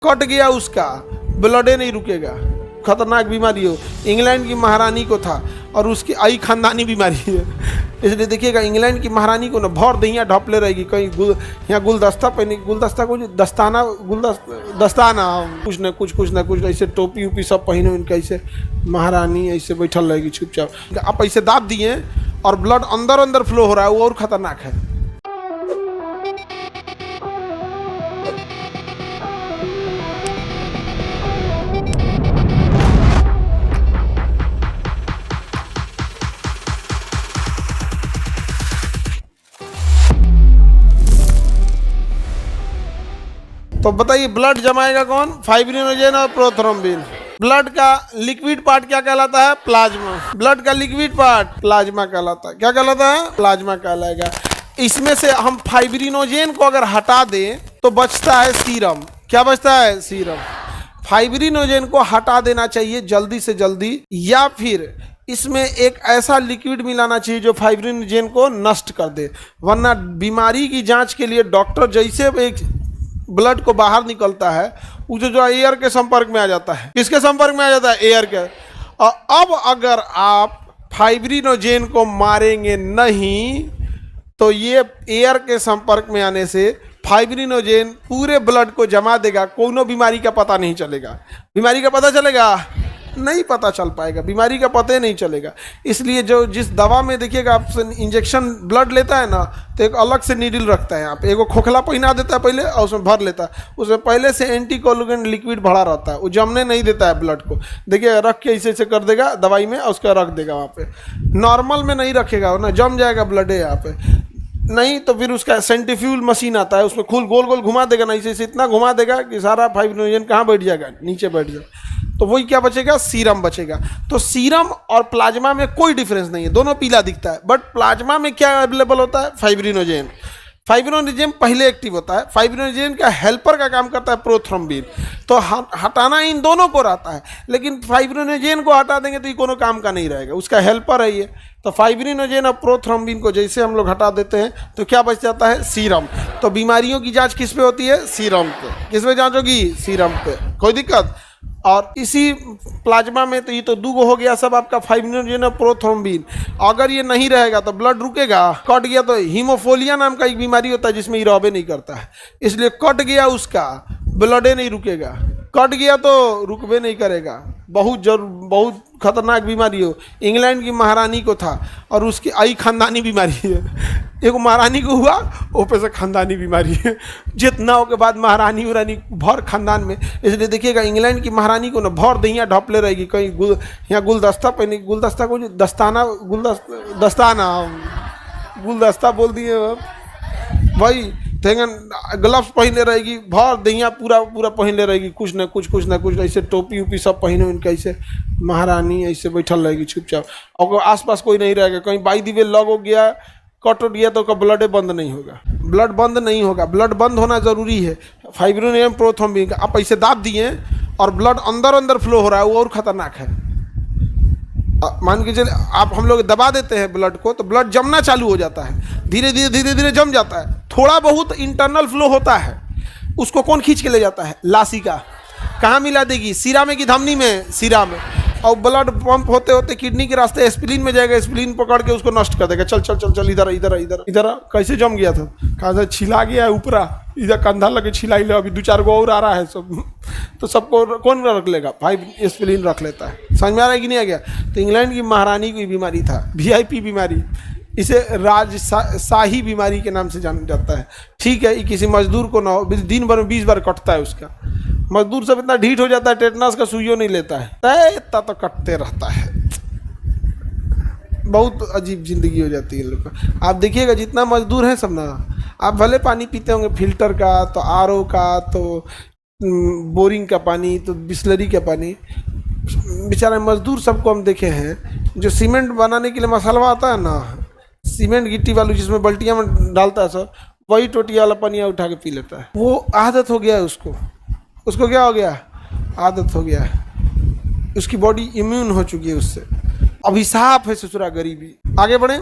Cut गया उसका, ब्लडे नहीं रुकेगा। खतरनाक बीमारी हो। इंग्लैंड की महारानी को था और उसकी आई खानदानी बीमारी है। इसलिए देखिएगा इंग्लैंड की महारानी को ना भर दहिया ढपले रहेगी। कहीं यहाँ गुलदस्ता पहने, गुलदस्ता कुछ दस्ताना, दस्ताना कुछ ना कुछ ऐसे टोपी उपी सब पहने उनका, ऐसे महारानी ऐसे बैठल रहेगी चुपचाप। आप ऐसे दाब दिए और ब्लड अंदर अंदर फ्लो हो रहा है, वो और खतरनाक है। तो बताइए ब्लड जमाएगा कौन? फाइब्रिनोजेन और प्रोथ्रोम्बिन। ब्लड का लिक्विड पार्ट क्या कहलाता है? प्लाज्मा। ब्लड का लिक्विड पार्ट प्लाज्मा कहलाता है। क्या कहलाता है? प्लाज्मा कहलाएगा। इसमें से हम फाइब्रिनोजेन को अगर हटा दें तो बचता है सीरम। क्या बचता है? सीरम। फाइब्रिनोजेन को हटा देना चाहिए जल्दी से जल्दी, या फिर इसमें एक ऐसा लिक्विड मिलाना चाहिए जो फाइब्रिनोजेन को नष्ट कर दे, वरना बीमारी की जांच के लिए डॉक्टर जैसे एक ब्लड को बाहर निकलता है उसे जो एयर के संपर्क में आ जाता है। किसके संपर्क में आ जाता है? एयर के। और अब अगर आप फाइब्रिनोजेन को मारेंगे नहीं तो ये एयर के संपर्क में आने से फाइब्रिनोजेन पूरे ब्लड को जमा देगा। कोनो बीमारी का पता नहीं चलेगा। बीमारी का पता चलेगा? नहीं पता चल पाएगा, बीमारी का पता ही नहीं चलेगा। इसलिए जो जिस दवा में देखिएगा आप इंजेक्शन ब्लड लेता है ना, तो एक अलग से नीडल रखता है। आप एगो खोखला पहना देता है पहले और उसमें भर लेता है। उसमें पहले से एंटीकोलुगेंट लिक्विड भरा रहता है, वो जमने नहीं देता है ब्लड को। देखिए रख के ऐसे ऐसे कर देगा दवाई में और उसका रख देगा वहाँ पे। नॉर्मल में नहीं रखेगा, ना जम जाएगा ब्लड है यहाँ पे। नहीं तो फिर उसका सेंट्रीफ्यूल मशीन आता है, उसमें खुल गोल गोल घुमा देगा, नहीं से इतना घुमा देगा कि सारा फाइब्रिनोजेन कहाँ बैठ जाएगा? नीचे बैठ जाएगा। तो वही क्या बचेगा? सीरम बचेगा। तो सीरम और प्लाज्मा में कोई डिफरेंस नहीं है, दोनों पीला दिखता है। बट प्लाज्मा में क्या अवेलेबल होता है? फाइब्रिनोजेन। फाइब्रिनोजेन पहले एक्टिव होता है। फाइब्रिनोजेन का हेल्पर का काम करता है प्रोथ्रोम्बिन। तो हटाना इन दोनों को रहता है, लेकिन फाइब्रिनोजेन को हटा देंगे तो ये कोनो काम का नहीं रहेगा, उसका हेल्पर है ये। तो फाइब्रिनोजेन और प्रोथ्रोम्बिन को जैसे हम लोग हटा देते हैं तो क्या बच जाता है? सीरम। तो बीमारियों की जांच किस पे होती है? सीरम पे। किस पे जांच होगी? सीरम पे। कोई दिक्कत? और इसी प्लाज्मा में तो ये तो दो हो गया सब आपका, फाइब्रिनोजेन और प्रोथ्रोम्बिन। अगर ये नहीं रहेगा तो ब्लड रुकेगा। कट गया तो हीमोफोलिया नाम का एक बीमारी होता है जिसमें ये रॉबे नहीं करता है, इसलिए कट गया उसका, ब्लडे नहीं रुकेगा। कट गया तो रुकबे नहीं करेगा। बहुत खतरनाक बीमारी हो। इंग्लैंड की महारानी को था और उसकी आई खानदानी बीमारी है। एक महारानी को हुआ, ऊपर से खानदानी बीमारी है। जितना हो के बाद महारानी उरानी भर खानदान में। इसलिए देखिएगा इंग्लैंड की महारानी को ना भर दहिया ढपले रहेगी। कहीं यहाँ गुलदस्ता पहने, गुलदस्ता कुछ दस्ताना, दस्ताना गुलदस्ता बोल दिए भाई। ग्लव्स पहने रहेगी, भर दहिया पूरा पहने रहेगी। कुछ ना कुछ ऐसे टोपी उपी सब पहने उनका, ऐसे महारानी ऐसे बैठल रहेगी चुपचाप। और आसपास कोई नहीं रहेगा। कहीं बाई दिवे लग हो गया, कट गया तो ब्लड बंद नहीं होगा। ब्लड बंद नहीं होगा। ब्लड बंद होना जरूरी है। फाइब्रिनोजेन प्रोथ्रोम्बिन का आप ऐसे दाब दिए और ब्लड अंदर अंदर फ्लो हो रहा है, वो और खतरनाक है। मान के चले आप, हम लोग दबा देते हैं ब्लड को तो ब्लड जमना चालू हो जाता है, धीरे धीरे जम जाता है। थोड़ा बहुत इंटरनल फ्लो होता है, उसको कौन खींच के ले जाता है? लासिका। कहाँ मिला देगी? सीरा में की धमनी में? सीरा में। और ब्लड पंप होते होते किडनी के रास्ते एस्पिरिन में जाएगा, एस्पिरिन पकड़ के उसको नष्ट कर देगा। चल चल चल चल इधर कैसे जम गया था? कहाँ से छिला गया है ऊपरा, इधर कंधा लगे छिलाई ले। अभी 2-4 गो और आ रहा है सब, तो सबको कौन रख लेगा? 5 एस्पिरिन रख लेता है। समझ में आ रहा है कि नहीं आ गया? तो इंग्लैंड की महारानी की बीमारी था, VIP बीमारी। इसे राजशाही बीमारी के नाम से जाना जाता है। ठीक है, ये किसी मजदूर को ना हो, दिन भर में 20 बार कटता है उसका। मजदूर सब इतना ढीठ हो जाता है, टेटनस का सुइयों नहीं लेता है, इतना तो कटते रहता है। बहुत अजीब जिंदगी हो जाती है लोग का। आप देखिएगा जितना मजदूर है सब ना, आप भले पानी पीते होंगे फिल्टर का, तो RO का, तो बोरिंग का पानी, तो बिस्लरी का पानी। बेचारे मजदूर सबको हम देखे हैं, जो सीमेंट बनाने के लिए मसाला आता है ना, सीमेंट गिट्टी वालू जिसमें बल्टियाँ में डालता है सब, वही टोटिया वाला पानी उठा के पी लेता है। वो आदत हो गया है उसको क्या हो गया? आदत हो गया है। उसकी बॉडी इम्यून हो चुकी है उससे। अभिशाप है ससुरा गरीबी। आगे बढ़े।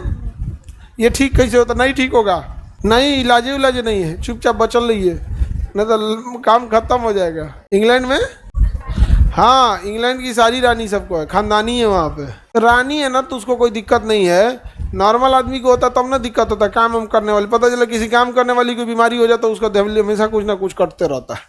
ये ठीक कैसे होता? नहीं ठीक होगा, नहीं इलाजे नहीं है, चुपचाप बचल रही है। नहीं तो काम खत्म हो जाएगा। इंग्लैंड में, हाँ इंग्लैंड की सारी रानी सबको है, खानदानी है वहाँ पे। रानी है ना तो उसको कोई दिक्कत नहीं है, नॉर्मल आदमी को होता तब ना दिक्कत होता, काम हम करने वाले, पता चला किसी काम करने वाली को बीमारी हो जाता है, उसका हमेशा कुछ ना कुछ कटते रहता है।